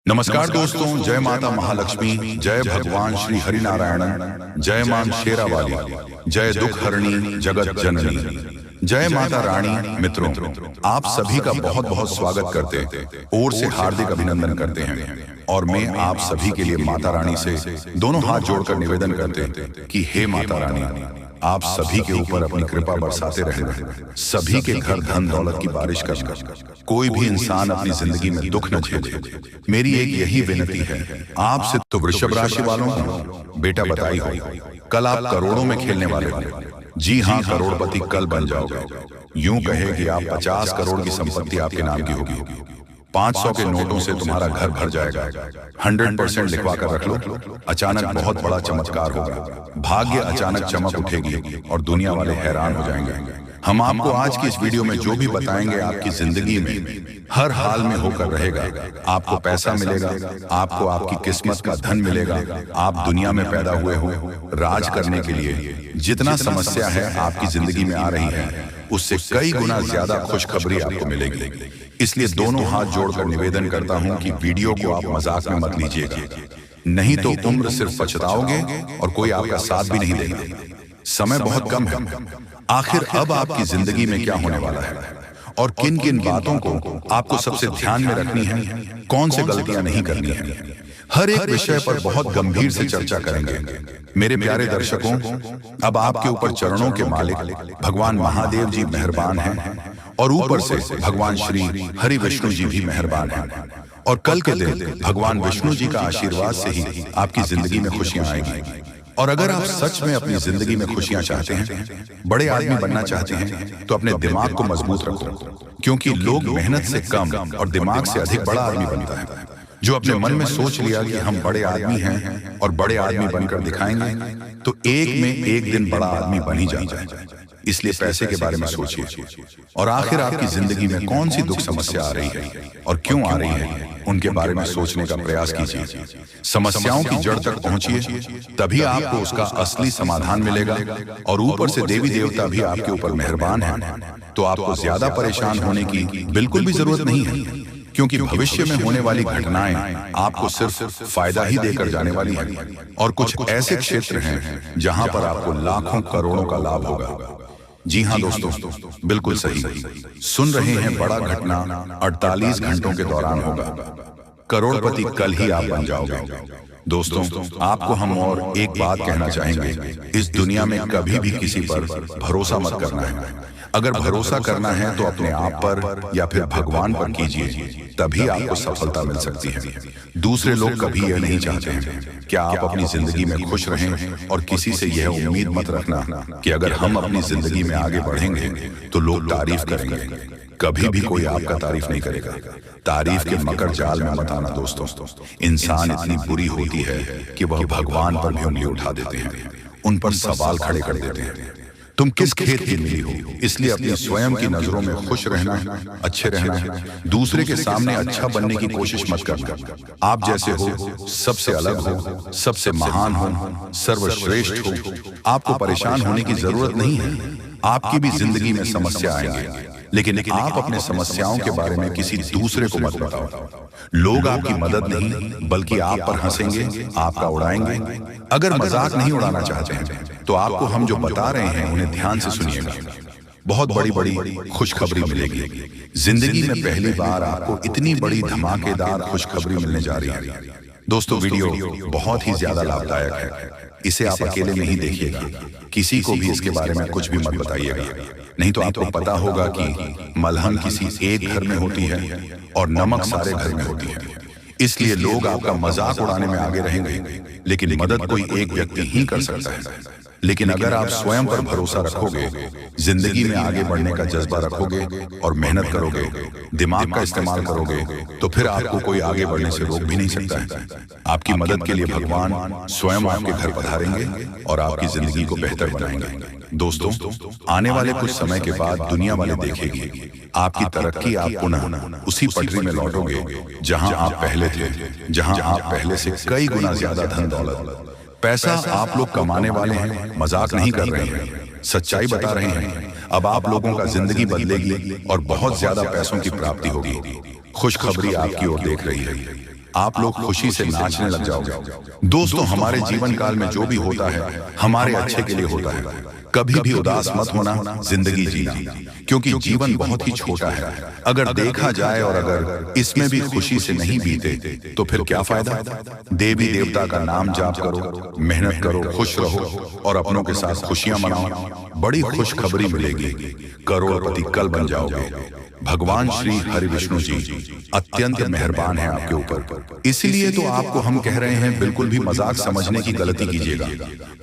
नमस्कार दोस्तों, जय माता महालक्ष्मी, जय भगवान श्री हरि नारायण, जय मां शेरावाली, जय दुख हरणी जगत जननी, जय माता रानी। मित्रों, आप सभी का बहुत बहुत स्वागत करते ओर से हार्दिक अभिनंदन करते हैं और मैं आप सभी के लिए माता रानी से दोनों हाथ जोड़कर निवेदन करते कि हे माता रानी, आप सभी के ऊपर अपनी कृपा बरसाते रहना, सभी के घर धन दौलत की बारिश करना, कोई भी इंसान अपनी जिंदगी में दुख न झेले। मेरी एक यही विनती है आपसे। तो वृषभ राशि वालों, बेटा बताई हो, कल आप करोड़ों में खेलने वाले हो। जी हाँ, करोड़पति कल बन जाओगे। यूं कहे कि आप 50 करोड़ की संपत्ति आपके नाम की होगी। 500 के नोटों से तुम्हारा घर भर जाएगा। 100% लिखवा कर रख लो। अचानक बहुत बड़ा चमत्कार होगा, भाग्य अचानक चमक उठेगी और दुनिया वाले हैरान हो जाएंगे। हम आपको आज की इस वीडियो में जो भी बताएंगे आपकी जिंदगी में हर हाल में होकर रहेगा। आपको पैसा मिलेगा, आपको आपकी किस्मत का धन मिलेगा। आप दुनिया में पैदा हुए हो राज करने के लिए। जितना समस्या है आपकी जिंदगी में आ रही है, उससे कई गुना ज्यादा खुशखबरी आपको मिलेगी। इसलिए दोनों हाथ जोड़कर निवेदन करता हूं कि वीडियो को आप मजाक में मत लीजिएगा, नहीं तो उम्र सिर्फ पछताओगे और कोई आपका साथ भी नहीं देगा। समय बहुत कम है। आखिर अब आपकी जिंदगी में क्या होने वाला है और किन किन बातों को आपको सबसे ध्यान में रखनी है, कौन से गलतियां नहीं करनी है, हर एक विषय पर बहुत गंभीर से चर्चा करेंगे। मेरे प्यारे दर्शकों, अब आपके ऊपर चरणों के मालिक भगवान महादेव जी मेहरबान हैं और ऊपर से भगवान श्री हरि विष्णु जी भी मेहरबान हैं। और कल के दिन भगवान विष्णु जी का आशीर्वाद से ही आपकी जिंदगी में खुशियां आएंगी। और अगर आप सच में अपनी जिंदगी में खुशियां चाहते हैं, बड़े आदमी बनना चाहते हैं, तो अपने दिमाग को मजबूत रखो, क्योंकि लोग मेहनत से कम और दिमाग से अधिक बड़ा आदमी बनता है। जो अपने मन में सोच लिया कि हम बड़े आदमी हैं और बड़े आदमी बनकर दिखाएंगे, तो एक में एक दिन बड़ा आदमी बन ही जाता है। इसलिए पैसे के बारे में सोचिए और आखिर आपकी जिंदगी में कौन सी दुख समस्या आ रही है और क्यों आ रही है, उनके बारे में सोचने का प्रयास कीजिए। समस्याओं की जड़ तक पहुंचिए, तभी आपको उसका असली समाधान मिलेगा। और ऊपर से देवी देवता भी आपके ऊपर मेहरबान हैं, तो आपको ज्यादा परेशान होने की बिल्कुल भी जरूरत नहीं है, क्योंकि भविष्य में होने वाली घटनाएं आपको सिर्फ फायदा ही देकर जाने वाली हैं। और कुछ ऐसे क्षेत्र हैं जहां पर आपको लाखों करोड़ों का लाभ होगा। जी हाँ दोस्तों, बिल्कुल सही सुन रहे हैं। बड़ा घटना 48 घंटों के दौरान होगा। करोड़पति कल ही आप बन जाओगे। दोस्तों, आपको हम और एक बात कहना चाहेंगे, इस दुनिया में कभी भी किसी पर भरोसा मत करना है। अगर भरोसा करना है तो अपने आप पर या फिर भगवान पर कीजिए, तभी आपको सफलता मिल सकती है। दूसरे लोग कभी यह नहीं चाहते हैं कि आप अपनी जिंदगी में खुश रहें, और किसी से यह उम्मीद मत रखना कि अगर हम अपनी जिंदगी में आगे बढ़ेंगे तो लोग तारीफ करेंगे। कभी भी कोई आपका तारीफ नहीं करेगा। तारीफ के मकर जाल में मत आना दोस्तों। इंसान इतनी बुरी होती है कि वह भगवान पर भी उंगली उठा देते हैं, उन पर सवाल खड़े कर देते हैं। तुम किस खेत की मिली हो, इसलिए अपनी स्वयं की नजरों में खुश रहना है, अच्छे रहना है। दूसरे के सामने अच्छा बनने की कोशिश मत करना। आप जैसे हो, सबसे अलग हो, सबसे महान हो, सर्वश्रेष्ठ हो। आपको परेशान होने की जरूरत नहीं है। आपकी भी जिंदगी में समस्या आएंगे, लेकिन आप अपने समस्याओं के बारे में किसी दूसरे को मत बताओ। लोग आपकी मदद नहीं बल्कि आप पर हंसेंगे, आपका उड़ाएंगे। अगर मजाक नहीं उड़ाना चाहते हैं तो आपको हम जो बता रहे हैं उन्हें ध्यान से सुनिएगा। बहुत बड़ी बड़ी खुशखबरी मिलेगी। जिंदगी में पहली बार आपको इतनी बड़ी धमाकेदार खुशखबरी मिलने जा रही है। दोस्तों, वीडियो बहुत ही ज्यादा लाभदायक है। इसे आप अकेले नहीं देखिएगा, किसी को भी इसके बारे में कुछ भी मत बताइएगा, नहीं तो आपको पता होगा कि मलहम किसी एक घर में होती है और नमक सारे घर में होती है। इसलिए लोग आपका मजाक उड़ाने में आगे रहेंगे, लेकिन मदद कोई एक व्यक्ति ही कर सकता है। लेकिन अगर आप स्वयं पर भरोसा रखोगे, जिंदगी में आगे बढ़ने का जज्बा रखोगे और मेहनत करोगे, दिमाग का इस्तेमाल करोगे, तो फिर आपको कोई आगे बढ़ने से रोक भी नहीं सकता है। आपकी मदद के लिए भगवान स्वयं आपके घर पधारेंगे और आपकी जिंदगी को बेहतर बनाएंगे। दोस्तों, आने वाले कुछ समय के बाद दुनिया वाले देखेगी आपकी तरक्की। आप पुनः उसी पटरी में लौटोगे जहां आप पहले थे, जहां आप पहले से कई गुना ज्यादा धन दौलत पैसा आप लोग कमाने वाले हैं। मजाक नहीं कर रहे हैं, सच्चाई बता रहे हैं। अब आप लोगों का जिंदगी बदलेगी और बहुत ज्यादा पैसों की प्राप्ति होगी। खुशखबरी आपकी ओर देख रही है। आप लोग खुशी से नाचने लग जाओगे। दोस्तों, हमारे जीवन काल में जो भी होता है हमारे अच्छे के लिए होता है। कभी भी उदास मत होना, जिंदगी जीना, क्योंकि जीवन बहुत ही छोटा है। अगर देखा जाए और अगर इसमें भी खुशी से नहीं बीते तो फिर क्या फायदा। देवी देवता का नाम जाप करो, मेहनत करो, खुश रहो और अपनों के साथ खुशियां मनाओ। बड़ी खुशखबरी मिलेगी, करोड़पति कल बन जाओगे। भगवान श्री हरि विष्णु जी अत्यंत मेहरबान है आपके ऊपर। इसीलिए तो आपको हम कह रहे हैं, बिल्कुल भी मजाक समझने की गलती कीजिएगा।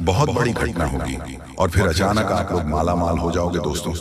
बहुत बड़ी घटना होगी और फिर अचानक आप लोग माला माल हो जाओगे। दोस्तों,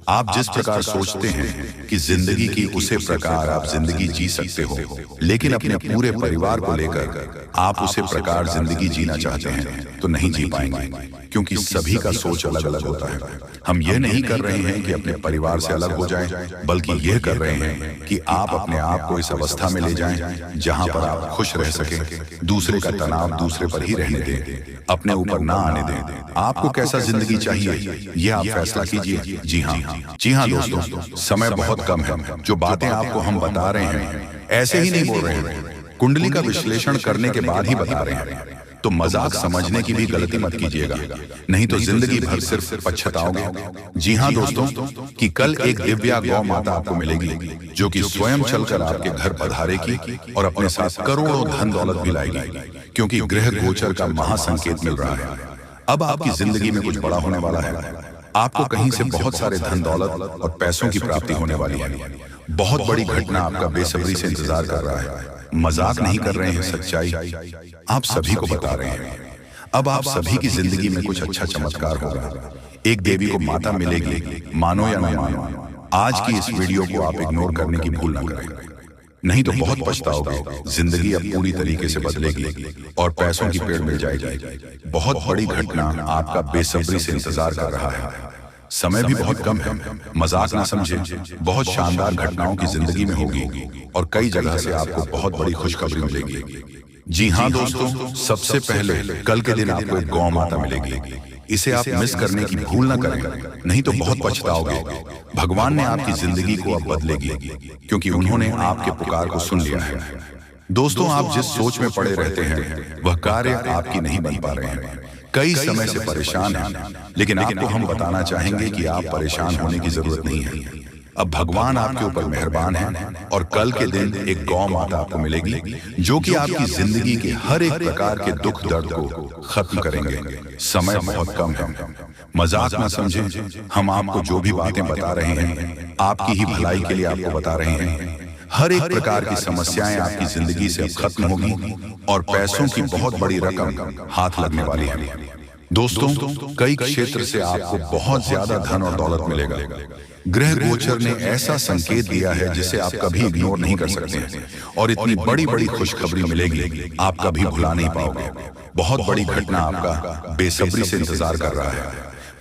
आप जिस प्रकार सोचते हैं कि जिंदगी की उसे प्रकार आप जिंदगी जी सकते हो, लेकिन अपने पूरे परिवार को लेकर आप उसे प्रकार जिंदगी जीना चाहते हैं तो नहीं जी पाएंगे, क्योंकि सभी का सोच अलग अलग होता है। हम ये नहीं कर रहे हैं कि अपने परिवार से अलग हो जाएं, बल्कि यह कर रहे हैं कि आप अपने आप को इस अवस्था में ले जाएं जहां पर आप खुश रह सकें, दूसरे का तनाव दूसरे पर ही रहने दें, अपने ऊपर ना आने दें। आपको कैसा जिंदगी चाहिए ये आप फैसला कीजिए। जी हाँ दोस्तों, समय बहुत कम है। जो बातें आपको हम बता रहे हैं ऐसे ही नहीं बोल रहे हैं, कुंडली का विश्लेषण करने के बाद ही बता रहे हैं। तो मजाक समझने की भी गलती मत कीजिएगा, नहीं तो जिंदगी भर सिर्फ पछताओगे। जी हाँ दोस्तों, कि कल एक दिव्या गौ माता आपको मिलेगी जो कि स्वयं चलकर आपके घर पधारेगी और अपने साथ करोड़ों धन दौलत भी लाएगी, क्योंकि ग्रह गोचर का महासंकेत मिल रहा है। अब आपकी जिंदगी में कुछ बड़ा होने वाला है। आपको कहीं से बहुत सारे धन दौलत और पैसों की प्राप्ति होने वाली है। बहुत बड़ी घटना आपका बेसब्री से इंतजार कर रहा है। मजाक नहीं कर रहे हैं, सच्चाई आप सभी को बता रहे हैं। अब आप सभी की जिंदगी में कुछ अच्छा चमत्कार होगा। एक देवी को माता मिलेगी, मानो या न मानो। आज की इस वीडियो को आप इग्नोर करने की भूल न करें, नहीं तो बहुत पछताओगे। जिंदगी अब पूरी तरीके से बदलेगी और पैसों की पेड़ मिल जाएगी। बहुत बड़ी घटना आपका बेसब्री से इंतजार कर रहा है। समय भी बहुत कम है, मजाक ना समझे। बहुत शानदार घटनाओं की जिंदगी में होगी और कई जगह से आपको बहुत बड़ी खुशखबरी मिलेगी। जी हाँ दोस्तों, सबसे पहले कल के दिन आपको एक गौ माता मिलेगी। इसे आप मिस करने की भूल ना करें, नहीं तो बहुत पछताओगे। भगवान ने आपकी जिंदगी को अब बदलेगी, क्योंकि उन्होंने आपके पुकार को सुन लिया है। दोस्तों, आप जिस सोच में पड़े रहते हैं वह कार्य आपकी नहीं बन पा रहे हैं। कई समय से परेशान हैं, लेकिन आपको हम बताना चाहेंगे कि आप परेशान होने की जरूरत नहीं है। अब भगवान आपके ऊपर मेहरबान है और कल के दिन एक गौ माता आपको मिलेगी जो कि आपकी जिंदगी के हर एक प्रकार के दुख दर्द को खत्म करेंगे। समय बहुत कम है, मजाक ना समझें। हम आपको जो भी बातें बता रहे हैं आपकी ही भलाई के लिए आपको बता रहे हैं। हर एक प्रकार की समस्याएं आपकी जिंदगी से अब खत्म होगी और पैसों की बहुत बड़ी रकम हाथ लगने वाली है। दोस्तों, कई क्षेत्र से आपको बहुत ज्यादा धन और दौलत मिलेगा। ग्रह गोचर ने ऐसा संकेत दिया है जिसे आप कभी इग्नोर नहीं कर सकते और इतनी बड़ी बड़ी खुशखबरी मिलेगी आप कभी भुला नहीं पाओगे। बहुत बड़ी घटना आपका बेसब्री से इंतजार कर रहा है।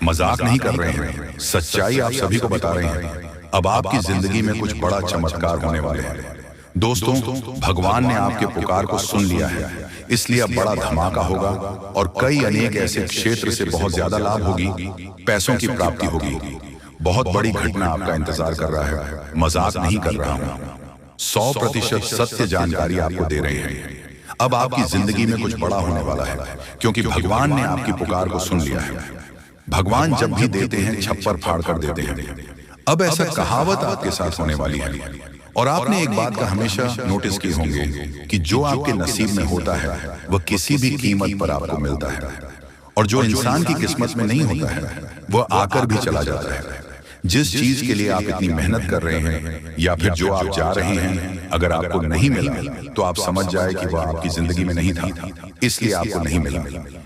मजाक नहीं कर रहे हैं, सच्चाई आप सभी को बता रहे हैं। अब आपकी जिंदगी में कुछ बड़ा चमत्कार होने वाले हैं। दोस्तों, भगवान ने आपके पुकार को सुन लिया है, इसलिए अब बड़ा धमाका होगा और कई अनेक ऐसे क्षेत्र से बहुत ज्यादा लाभ होगी, पैसों की प्राप्ति होगी। बहुत बड़ी घटना आपका इंतजार कर रहा है, मजाक नहीं कर रहा हूं। 100% सत्य जानकारी आपको दे रहे हैं। अब आपकी जिंदगी में कुछ बड़ा होने वाला है, क्योंकि भगवान ने आपकी पुकार को सुन लिया है। भगवान जब भी देते हैं छप्पर फाड़ कर देते हैं। अब ऐसा कहावत आपके साथ होने वाली है और आपने एक बात का हमेशा नोटिस की होंगे कि जो आपके नसीब में होता है वह किसी भी कीमत पर आपको मिलता है, और जो इंसान की किस्मत में नहीं होता है वह आकर भी चला जाता है। जिस चीज के लिए आप इतनी मेहनत कर रहे हैं या फिर जो आप जा रहे हैं, अगर आपको नहीं मिला तो आप समझ जाए कि वह आपकी जिंदगी में नहीं था, इसलिए आपको नहीं मिला।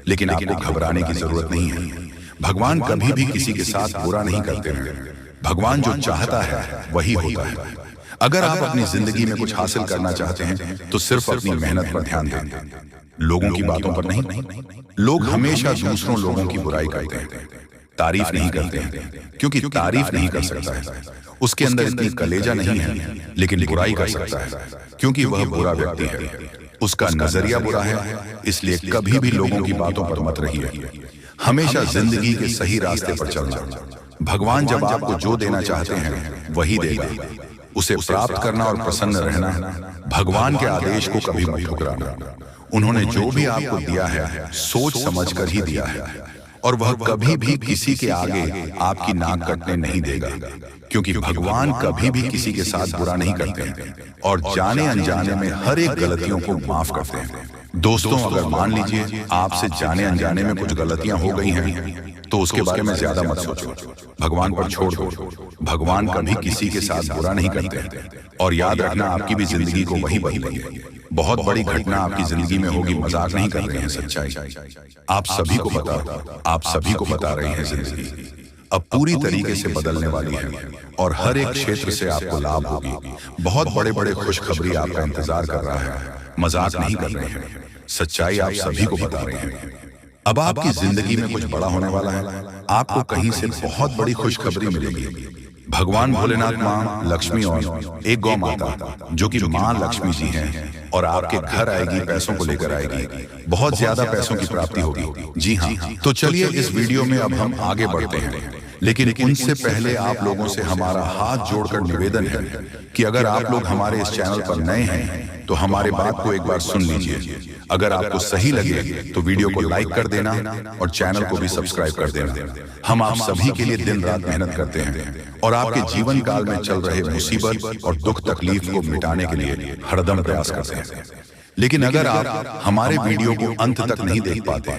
लेकिन आपको घबराने की जरूरत नहीं है। भगवान कभी भी किसी के साथ बुरा नहीं करते हैं। भगवान जो चाहता है वही होता है। अगर आप अपनी जिंदगी में कुछ हासिल करना चाहते हैं तो सिर्फ अपनी मेहनत पर ध्यान दें, लोगों की बातों पर नहीं। लोग हमेशा दूसरों लोगों की बुराई करते हैं, तारीफ नहीं करते हैं, क्योंकि तारीफ नहीं कर सकता है, उसके अंदर इतनी कलेजा नहीं है। लेकिन बुराई कर सकता है, क्योंकि वह बुरा व्यक्ति है, उसका नजरिया बुरा है। इसलिए कभी भी लोगों की बातों पर मत रहिए, हमेशा जिंदगी के सही रास्ते पर चलना। भगवान जब आपको जो देना चाहते हैं वही देगा। उसे प्राप्त करना और प्रसन्न रहना, भगवान के आदेश को कभी मत ठुकराना। उन्होंने जो भी आपको दिया है सोच समझकर ही दिया है, और वह कभी भी किसी के आगे आपकी नाक कटने नहीं देगा, क्योंकि भगवान कभी भी किसी के साथ बुरा नहीं करते हैं और जाने अनजाने में हर एक गलतियों को माफ करते हैं। दोस्तों, अगर मान लीजिए आपसे जाने अनजाने में कुछ गलतियां हो गई हैं, तो उसके बारे में ज्यादा मत सोचो, भगवान पर छोड़ दो। भगवान कभी किसी के साथ बुरा नहीं करते हैं, और याद रखना आपकी भी जिंदगी को वही बदलेंगे। बहुत बड़ी घटना आपकी जिंदगी में होगी, मजाक नहीं कर रहे हैं, सच्चाई आप सभी को बता रहे हैं। जिंदगी अब पूरी तरीके से बदलने वाली है और हर एक क्षेत्र से आपको लाभ होगी। बहुत बड़े बड़े खुशखबरी आपका इंतजार कर रहा है, मजाक नहीं कर रहे हैं, सच्चाई आप सभी को बता रहे हैं। अब आपकी जिंदगी में कुछ बड़ा होने वाला है, आपको कहीं से बहुत बड़ी खुशखबरी मिलेगी। भगवान भोलेनाथ, माँ लक्ष्मी और एक गौ माता जो कि माँ लक्ष्मी जी हैं, और आपके घर आएगी, पैसों को लेकर आएगी, बहुत ज्यादा पैसों की प्राप्ति होगी। जी हाँ, तो चलिए इस वीडियो में अब हम आगे बढ़ते हैं, लेकिन उनसे पहले आप लोगों से हमारा हाथ जोड़कर निवेदन है कि अगर आप लोग हमारे इस चैनल पर नए हैं तो हमारे बात को एक बार सुन लीजिए। अगर आपको सही लगे तो वीडियो को लाइक कर देना और चैनल को भी सब्सक्राइब कर देना। हम आप सभी के लिए दिन रात मेहनत करते हैं और आपके जीवन काल में चल रहे मुसीबत और दुख तकलीफ को मिटाने के लिए हरदम प्रयास करते हैं। लेकिन अगर आप हमारे वीडियो को अंत तक नहीं देख पाते,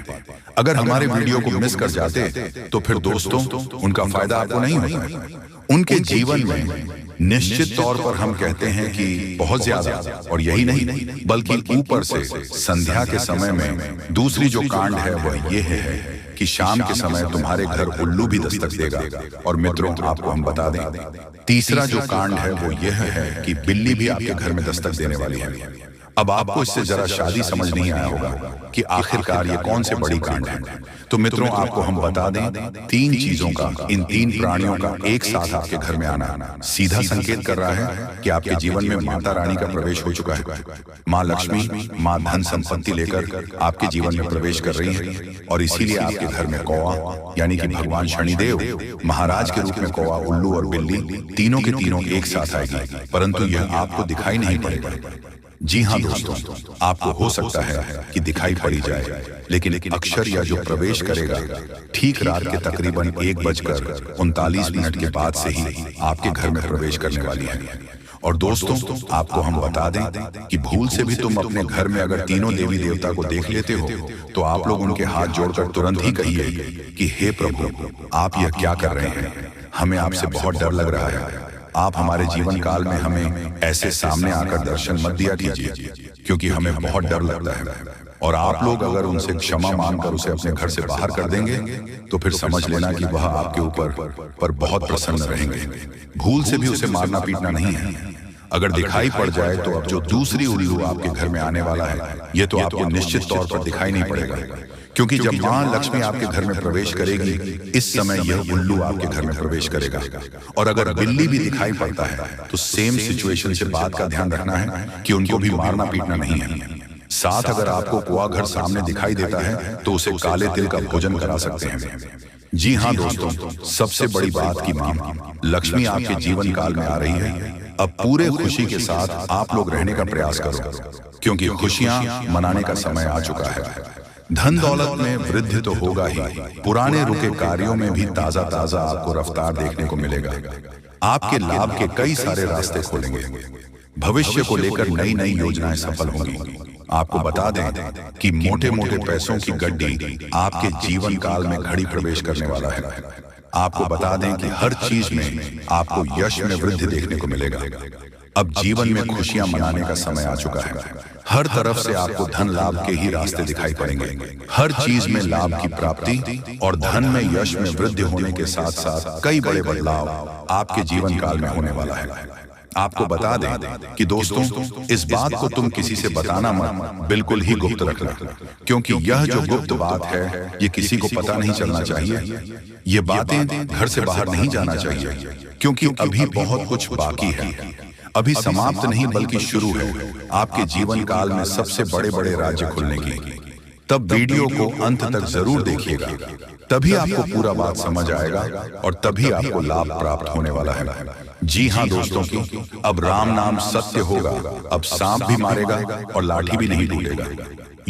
अगर हमारे वीडियो को मिस कर जाते, तो फिर दोस्तों उनका फायदा आपको नहीं होता। उनके जीवन में निश्चित तौर पर हम कहते हैं कि बहुत ज्यादा, और यही नहीं बल्कि ऊपर से संध्या के समय में दूसरी जो कांड है वह ये है कि शाम के समय तुम्हारे घर उल्लू भी दस्तक देगा। और मित्रों, आपको हम बता दें, तीसरा जो कांड है वो यह है कि बिल्ली भी आपके घर में दस्तक देने वाली है। अब आपको इससे जरा शादी समझ नहीं आया होगा कि आखिरकार ये कौन से बड़ी कांड है। तो मित्रों, आपको हम बता दें, 3 चीजों का, इन 3 प्राणियों का एक साथ आपके घर में आना सीधा संकेत कर रहा है कि आपके जीवन में माता रानी का प्रवेश हो चुका है। माँ लक्ष्मी, माँ धन संपत्ति लेकर आपके जीवन में प्रवेश कर रही है, और इसीलिए आपके घर में कौवा यानी कि भगवान शनिदेव महाराज के रूप में कौवा, उल्लू और बिल्ली तीनों के तीनों एक साथ आएगी, परंतु यह आपको दिखाई नहीं पड़ेगा। जी हाँ दोस्तों, आपको हो सकता है कि दिखाई पड़ी जाए, लेकिन अक्षर या जो प्रवेश करेगा ठीक रात के तकरीबन 1:39 के बाद से ही आपके घर में प्रवेश करने वाली है। और दोस्तों, आपको हम बता दें कि भूल से भी तुम अपने घर में अगर तीनों देवी देवता को देख लेते हो, तो आप लोग उनके हाथ जोड़कर तुरंत ही कहिए कि हे प्रभु, आप यह क्या कर रहे हैं, हमें आपसे बहुत डर लग रहा है। आप हमारे जीवन काल में हमें ऐसे सामने आकर दर्शन मत दिया कीजिए, क्योंकि हमें बहुत डर लगता है। और आप लोग अगर उनसे क्षमा मांगकर उसे अपने घर से बाहर कर देंगे, तो फिर समझ लेना कि वह आपके ऊपर बहुत प्रसन्न रहेंगे। भूल से भी उसे मारना पीटना नहीं है। अगर दिखाई पड़ जाए तो अब जो दूसरी उल्लू आपके घर में आने वाला है, ये तो आपको निश्चित तौर पर दिखाई नहीं पड़ेगा, क्योंकि जब माँ लक्ष्मी आपके घर में प्रवेश करेगी, इस समय यह उल्लू आपके घर में प्रवेश करेगा। और अगर बिल्ली भी दिखाई पड़ता है तो सेम सिचुएशन से बात का ध्यान रखना है कि उनको भी मारना पीटना नहीं है। साथ अगर आपको कुआ घर सामने दिखाई देता है तो उसे काले तिल का भोजन करा सकते हैं। जी हाँ दोस्तों, सबसे बड़ी बात की माँ लक्ष्मी आपके जीवन काल में आ रही है। अब पूरे खुशी के साथ आप लोग रहने का प्रयास करो, क्योंकि खुशियां मनाने का समय आ चुका है। धन दौलत में वृद्धि तो होगा ही, पुराने रुके कार्यों में भी ताजा ताजा आपको रफ्तार देखने को मिलेगा। आपके लाभ के कई सारे रास्ते खोलेंगे। भविष्य को लेकर नई नई योजनाएं सफल होंगी। आपको बता दें कि मोटे मोटे पैसों की गड्डी आपके जीवन काल में घड़ी प्रवेश करने वाला है। आपको बता दें कि हर चीज में आपको यश में वृद्धि देखने को मिलेगा। अब जीवन में खुशियां मनाने का समय आ चुका है। हर तरफ से आपको धन लाभ के ही रास्ते दिखाई पड़ेंगे। हर चीज में लाभ की प्राप्ति और धन में यश में वृद्धि होने के साथ साथ कई बड़े बदलाव आपके जीवन काल में होने वाला है। आपको बता दें कि दोस्तों, इस बात को तुम किसी से बताना मत, बिल्कुल ही गुप्त रखना, क्योंकि यह जो गुप्त बात है ये किसी को पता नहीं चलना चाहिए। ये बातें घर से बाहर नहीं जाना चाहिए, क्योंकि अभी बहुत कुछ बाकी है। अभी समाप्त नहीं बल्कि शुरू है आपके जीवन काल में सबसे बड़े बड़े राज्य खुलने की। तब वीडियो को अंत तक जरूर देखिएगा, तभी आपको पूरा बात समझ आएगा और तभी आपको लाभ प्राप्त होने वाला है। जी हाँ दोस्तों की, अब राम नाम सत्य होगा, अब सांप भी मारेगा और लाठी भी नहीं टूटेगा।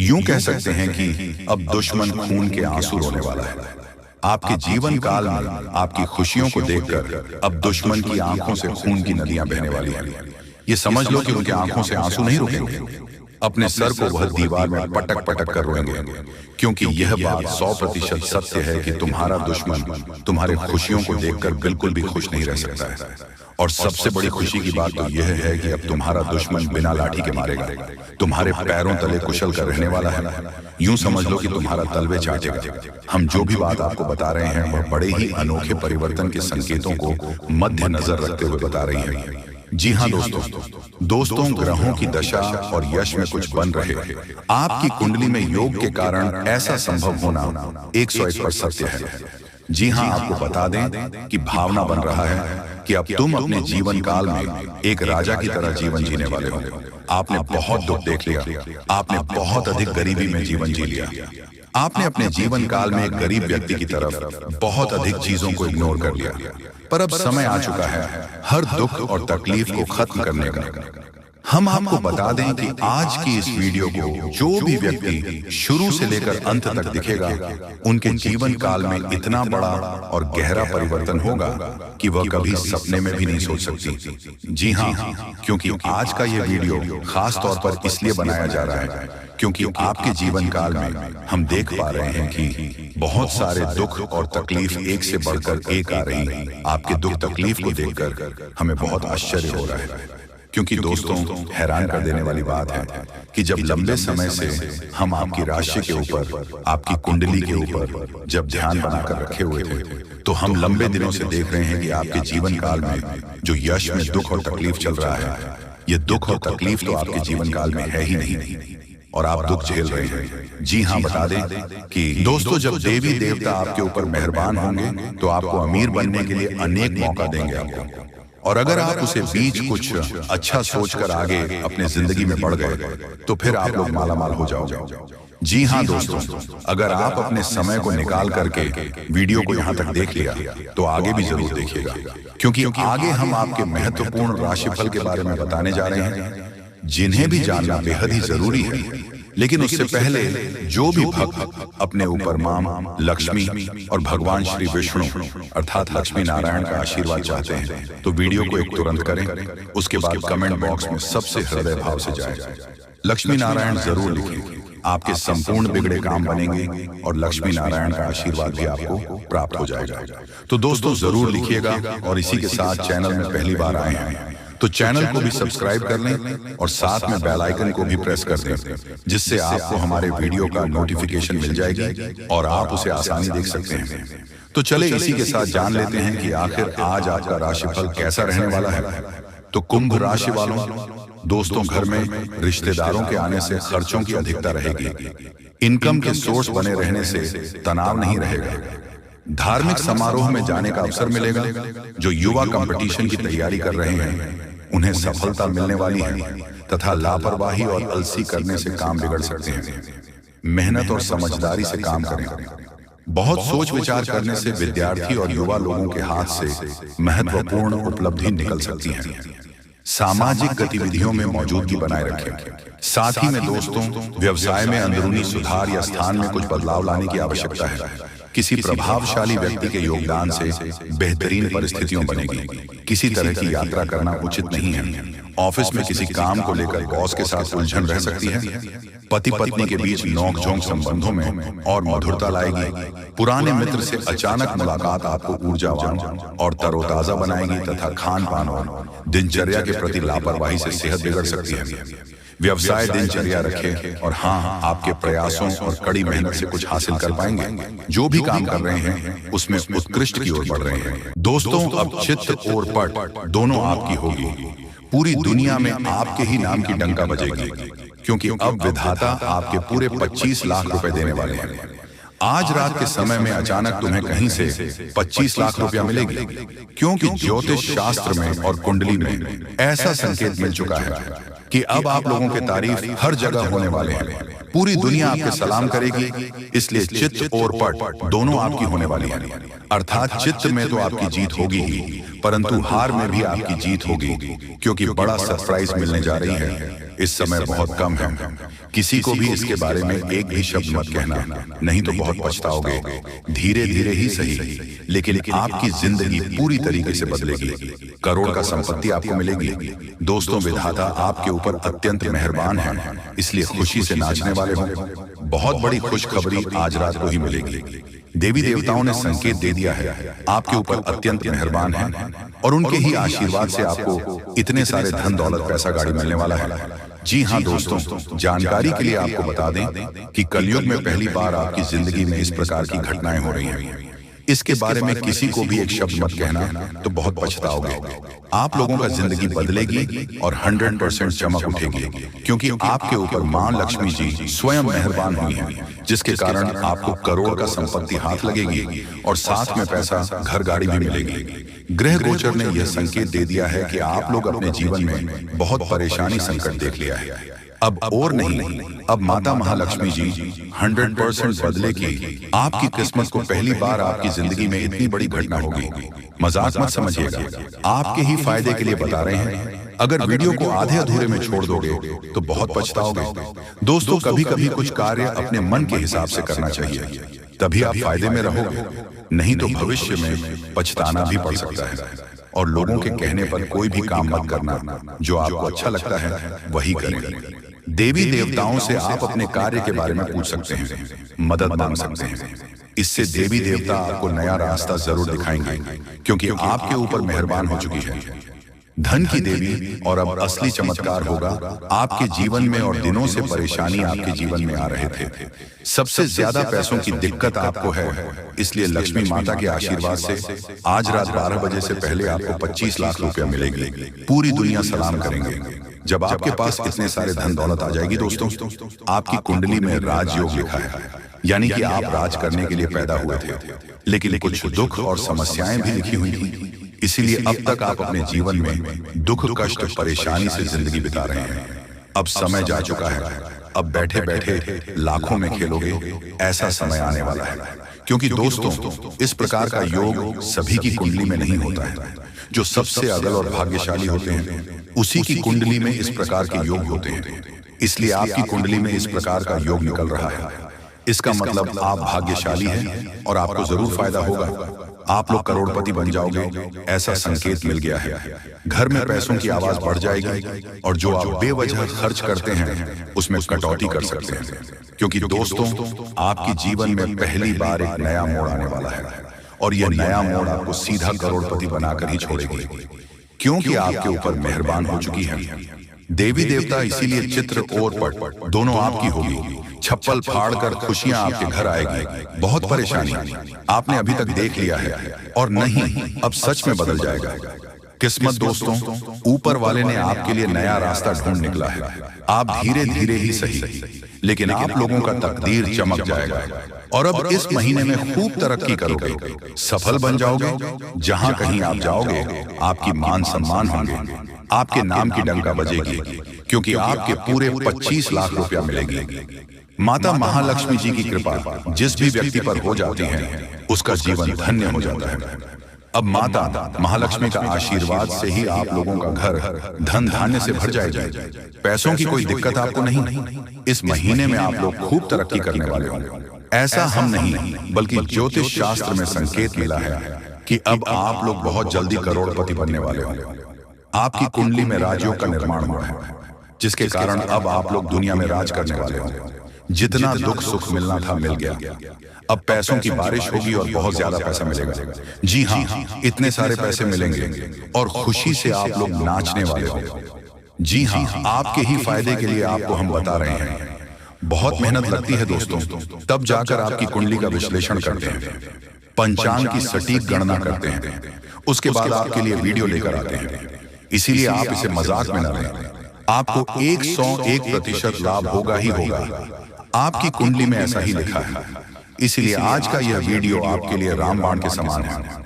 यूं कह सकते हैं कि अब दुश्मन खून के आंसू रोने वाला है। आपके जीवन काल में आपकी खुशियों को देखकर अब दुश्मन की आंखों से खून की नदियां बहने वाली हैं। ये समझ लो कि उनके आंखों से आंसू नहीं रुकेंगे। अपने सर को वह दीवार में पटक पटक कर रोएंगे, क्योंकि यह बात 100% सत्य है कि तुम्हारा दुश्मन तुम्हारे खुशियों को देखकर बिल्कुल भी खुश नहीं रह सकता है। और सबसे बड़ी खुशी की बात तो यह है कि अब तुम्हारा दुश्मन बिना लाठी के मारेगा, तुम्हारे पैरों तले कुशल कर रहने वाला है। यूं समझ लो कि तुम्हारा तलवे चाटेगा। हम जो भी बात आपको बता रहे हैं वह बड़े ही अनोखे परिवर्तन के संकेतों को मद्देनजर रखते हुए बता रही है। जी हाँ दोस्तों, ग्रहों की दशा और यश में कुछ बन रहे आपकी कुंडली में योग के कारण ऐसा संभव होना 101% सत्य है। जी हाँ, आपको बता दें कि भावना बन रहा है कि अब तुम अपने जीवन काल में एक राजा की तरह जीवन जीने वाले हो। आपने बहुत दुख देख लिया, आपने बहुत अधिक गरीबी में जीवन जी लिया, आपने अपने जीवन काल में एक गरीब व्यक्ति की तरफ बहुत अधिक चीजों को इग्नोर कर लिया। पर अब समय आ चुका है हर दुख और तकलीफ को खत्म करने का। हम आपको बता दें कि आज की इस वीडियो को जो भी व्यक्ति शुरू से लेकर अंत तक दिखेगा, उनके जीवन काल में इतना बड़ा और गहरा परिवर्तन होगा कि वह कभी सपने में भी नहीं सोच सकती। जी हाँ, क्योंकि आज का यह वीडियो खास तौर पर इसलिए बनाया जा रहा है क्योंकि आपके जीवन काल में हम देख पा रहे हैं कि बहुत सारे दुख और तकलीफ एक से बढ़कर एक आ रही है। आपके दुख तकलीफ को देखकर हमें बहुत आश्चर्य हो रहा है, क्योंकि दोस्तों हैरान कर देने वाली बात है कि जब लंबे समय से हम आपकी राशि के ऊपर, आपकी कुंडली के ऊपर जब ध्यान बनाकर रखे हुए थे, तो हम लंबे दिनों से देख रहे हैं कि आपके जीवन काल में जो यश में दुख और तकलीफ चल रहा है, ये दुख और तकलीफ तो आपके जीवन काल में है ही नहीं और आप दुख झेल रहे हैं। जी हाँ, बता दें कि दोस्तों जब देवी देवता आपके ऊपर मेहरबान होंगे तो आपको अमीर बनने के लिए अनेक मौका देंगे आपको। और अगर आप उसे बीच कुछ अच्छा सोचकर आगे अपने जिंदगी में बढ़ गए तो फिर आप लोग मालामाल हो जाओगे। जी हाँ दोस्तों, अगर आप अपने समय को निकाल करके वीडियो को यहाँ तक देख लिया तो आगे भी जरूर देखिएगा, क्योंकि आगे हम आपके महत्वपूर्ण राशिफल के बारे में बताने जा रहे हैं, जिन्हें भी जानना बेहद ही जरूरी है। लेकिन उससे पहले जो भी भक्त अपने ऊपर मां लक्ष्मी और भगवान श्री विष्णु अर्थात लक्ष्मी नारायण का आशीर्वाद चाहते हैं तो वीडियो को एक तुरंत करें, उसके बाद कमेंट बॉक्स में सबसे हृदय भाव से जाए लक्ष्मी नारायण जरूर लिखें। आपके संपूर्ण बिगड़े काम बनेंगे और लक्ष्मी नारायण का आशीर्वाद भी आपको प्राप्त हो जाएगा। तो दोस्तों जरूर लिखिएगा, और इसी के साथ चैनल में पहली बार आए हैं तो चैनल को भी सब्सक्राइब कर लें और साथ में बेल आइकन को भी प्रेस कर दें, जिससे आपको हमारे वीडियो का नोटिफिकेशन मिल जाएगी और आप उसे आसानी देख सकते हैं। तो चले इसी के साथ जान लेते हैं कि आखिर आज आपका राशिफल कैसा रहने वाला है। तो कुंभ राशि वालों, दोस्तों घर में रिश्तेदारों के आने से खर्चों की अधिकता रहेगी। इनकम के सोर्स बने रहने से तनाव नहीं रहेगा। धार्मिक समारोह में जाने का अवसर मिलेगा। जो युवा कंपटीशन की तैयारी कर रहे हैं उन्हें सफलता मिलने वाली है, तथा लापरवाही और अलसी करने से काम बिगड़ सकते हैं। मेहनत और समझदारी से काम करें। बहुत सोच विचार करने से विद्यार्थी और युवा लोगों के हाथ से महत्वपूर्ण उपलब्धि निकल सकती है। सामाजिक गतिविधियों में मौजूदगी बनाए रखें। साथ ही में दोस्तों व्यवसाय में अंदरूनी सुधार या स्थान में कुछ बदलाव लाने की आवश्यकता है। किसी प्रभावशाली व्यक्ति के योगदान से बेहतरीन परिस्थितियों बनेगी। किसी तरह की यात्रा करना उचित नहीं है। ऑफिस में किसी काम को लेकर बॉस के साथ उलझन रह सकती है। पति पत्नी के बीच नोकझोंक संबंधों में और मधुरता लाएगी। पुराने मित्र से अचानक मुलाकात आपको ऊर्जावान और तरोताजा बनाएगी, तथा खान पान और दिनचर्या के प्रति लापरवाही से सेहत बिगड़ सकती है। व्यवसाय दिनचर्या रखें और हाँ, आपके प्रयासों और कड़ी मेहनत से कुछ हासिल कर पाएंगे। जो भी काम कर रहे हैं उसमें उत्कृष्ट की ओर बढ़ रहे हैं। दोस्तों अब चित्त और पट दोनों आपकी होगी। पूरी दुनिया में आपके ही नाम की डंका बजेगी, क्योंकि अब विधाता आपके पूरे 25 लाख रुपए देने वाले हैं। आज रात के समय में अचानक तुम्हें कहीं से 25 लाख रुपया मिलेगी, क्योंकि ज्योतिष शास्त्र में और कुंडली में ऐसा संकेत मिल चुका है कि अब आप लोगों के तारीफ हर जगह होने वाले हैं। पूरी दुनिया आपके सलाम करेगी, इसलिए चित्त और पट दोनों आपकी होने वाली है। अर्थात चित्त में तो आपकी जीत होगी ही, परंतु हार में भी आपकी जीत होगी, क्योंकि बड़ा सरप्राइज मिलने जा रही है। इस समय बहुत कम है, किसी को भी इसके बारे में एक भी शब्द मत कहना, नहीं तो बहुत पछताओगे। धीरे धीरे ही सही, लेकिन आपकी जिंदगी पूरी तरीके से बदलेगी। करोड़ का संपत्ति आपको मिलेगी। दोस्तों, विधाता आपके ऊपर अत्यंत मेहरबान है, इसलिए खुशी से नाचने वाले हो। बहुत बड़ी खुशखबरी आज रात को ही मिलेगी। देवी देवताओं ने संकेत दे दिया है, आपके ऊपर अत्यंत मेहरबान है, और उनके ही आशीर्वाद से आपको इतने सारे धन दौलत पैसा गाड़ी मिलने वाला है। जी हाँ दोस्तों, जानकारी के लिए आपको बता दें कि कलयुग में पहली बार आपकी जिंदगी में इस प्रकार की घटनाएं हो रही हैं। इसके बारे में किसी को भी एक शब्द मत कहना, तो बहुत पछताओगे। आप लोगों का जिंदगी बदलेगी और 100% चमक उठेगी, क्योंकि आपके ऊपर मां लक्ष्मी जी स्वयं मेहरबान हुई हैं, जिसके कारण आपको करोड़ का संपत्ति हाथ लगेगी और साथ में पैसा, घर गाड़ी भी मिलेगी। ग्रह गोचर ने यह संकेत दे दिया है कि आप लोग अपने जीवन में बहुत परेशानी संकट देख लिया है। अब और नहीं, अब माता महालक्ष्मी जी 100% बदलेगी। आपकी किस्मत को पहली बार आपकी जिंदगी में इतनी बड़ी घटना होगी। मजाक मत समझिएगा, आपके ही फायदे के लिए बता रहे हैं। अगर वीडियो को आधे अधूरे में छोड़ दोगे तो बहुत पछताओगे। दोस्तों, कभी कभी कुछ कार्य अपने मन के हिसाब से करना चाहिए, तभी आप फायदे में रहोगे, नहीं तो भविष्य में पछताना भी पड़ सकता है। और लोगों के कहने पर कोई भी काम मत करना, जो आपको अच्छा लगता है वही करें। देवी देवताओं से आप अपने कार्य के बारे में पूछ सकते हैं, मदद मांग सकते हैं। इससे देवी देवता आपको नया रास्ता जरूर दिखाएंगे, क्योंकि आपके ऊपर मेहरबान हो चुकी है। धन की देवी, और अब असली चमत्कार होगा आपके जीवन में। और दिनों से परेशानी आपके जीवन में आ रहे थे, सबसे ज्यादा पैसों की दिक्कत आपको है, इसलिए लक्ष्मी माता के आशीर्वाद से आज रात 12 बजे से पहले आपको 25 लाख रुपया मिलेंगे। पूरी दुनिया सलाम करेंगे। जब आपके पास इतने सारे धन दौलत आ जाएगी दोस्तों, आपकी कुंडली में राजयोग लिखा है, यानी कि आप राज करने के लिए पैदा हुए थे, लेकिन कुछ दुख और समस्याएं भी लिखी हुई थी। इसीलिए अब तक आप अपने जीवन में दुख, कष्ट, परेशानी से जिंदगी बिता रहे हैं। अब समय जा चुका है, अब बैठे बैठे लाखों में खेलोगे, ऐसा समय आने वाला है। क्योंकि दोस्तों, इस प्रकार का योग सभी की कुंडली में नहीं होता है। जो सबसे अगल और भाग्यशाली होते हैं, उसी की कुंडली में इस प्रकार के योग होते हैं। इसलिए आपकी कुंडली में इस प्रकार का योग निकल रहा है। इसका मतलब आप भाग्यशाली हैं और आपको जरूर फायदा होगा। आप लोग करोड़पति बन जाओगे, ऐसा संकेत मिल गया है। घर में पैसों की आवाज बढ़ जाएगी, और जो आप बेवजह खर्च करते हैं उसमें कटौती कर सकते हैं। क्योंकि दोस्तों, आपके जीवन में पहली बार एक नया मोड़ आने वाला है, और यह नया मोड़ आपको सीधा करोड़पति बनाकर ही छोड़ेगी, क्योंकि आपके ऊपर मेहरबान हो चुकी है देवी देवता। इसीलिए चित्र और पट दोनों आपकी होगी। छप्पल फाड़ कर खुशियां आपके घर आएगी। बहुत परेशानी आपने अभी तक देख लिया है, और नहीं, अब सच में बदल जाएगा। किस्मत दोस्तों, ऊपर वाले ने आपके लिए नया रास्ता ढूंढ निकला है। आप धीरे धीरे ही सही, लेकिन आप लोगों का तकदीर चमक जाएगा। और अब इस महीने में खूब तरक्की करोगे, सफल बन जाओगे। जहां कहीं आप जाओगे, आपकी मान सम्मान होंगे, आपके नाम की डंका बजेगी, क्योंकि आपके पूरे 25 लाख रुपया मिलेगी। माता महालक्ष्मी जी की कृपा जिस भी व्यक्ति पर हो जाती है, उसका जीवन धन्य हो जाता है। अब माता महालक्ष्मी का आशीर्वाद से ही आप लोगों का घर धन धान्य से भर जाएगा। पैसों की कोई दिक्कत आपको नहीं। इस महीने में आप लोग खूब तरक्की करने वाले होंगे। ऐसा हम नहीं, बल्कि ज्योतिष शास्त्र में संकेत मिला है कि अब आप लोग बहुत जल्दी करोड़पति बनने वाले होंगे। आपकी कुंडली में राजयोग का निर्माण हुआ है, जिसके कारण अब आप लोग दुनिया में राज करने वाले होंगे। जितना दुख सुख मिलना था मिल गया। अब पैसों की बारिश होगी और बहुत ज्यादा पैसा मिलेगा। जी हाँ, इतने सारे पैसे मिलेंगे और खुशी से आप लोग नाचने वाले होंगे। जी हाँ, आपके ही फायदे के लिए आपको हम बता रहे हैं। बहुत मेहनत लगती है दोस्तों, तब जाकर आपकी कुंडली का विश्लेषण करते हैं, पंचांग की सटीक गणना करते हैं, उसके बाद आपके लिए वीडियो लेकर आते हैं। इसीलिए आप इसे मजाक में न लें। आपको 101% लाभ होगा ही होगा। आपकी कुंडली में ऐसा ही लिखा है। इसीलिए आज का यह वीडियो आपके लिए रामबाण के समान है।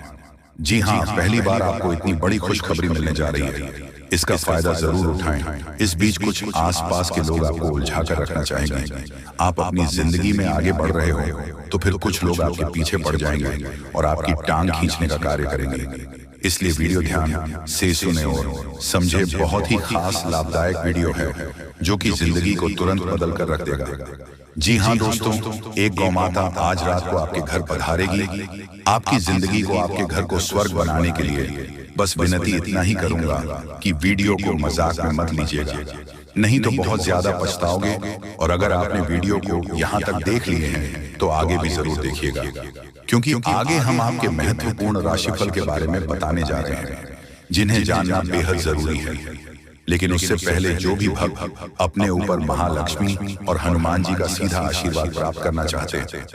जी हाँ, पहली बार आपको इतनी बड़ी खुशखबरी मिलने जा रही है। इसका फायदा जरूर उठाएं। इस बीच कुछ आसपास के लोग आपको उलझा कर रखना चाहेंगे। आप अपनी जिंदगी में आगे बढ़ रहे हो तो फिर कुछ लोग आपके पीछे पड़ जाएंगे और आपकी टांग खींचने का कार्य करेंगे। इसलिए वीडियो ध्यान से सुने और समझे। बहुत ही खास लाभदायक वीडियो है जो कि जिंदगी को तुरंत बदल कर रख देगा। जी हाँ दोस्तों, एक गौ माता आज रात को आपके घर पधारेगी। आपकी जिंदगी को, आपके घर को स्वर्ग बनाने के लिए बस विनती इतना ही करूंगा कि वीडियो को मजाक में मत लीजिएगा, नहीं तो बहुत ज्यादा पछताओगे। और अगर आपने वीडियो को यहाँ तक देख लिए हैं तो आगे भी जरूर देखिएगा, क्योंकि आगे हम आपके महत्वपूर्ण राशिफल के बारे में बताने जा रहे हैं जिन्हें जानना बेहद जरूरी है। लेकिन उससे पहले जो भी भक्त अपने ऊपर महालक्ष्मी और हनुमान जी का सीधा आशीर्वाद प्राप्त करना चाहते हैं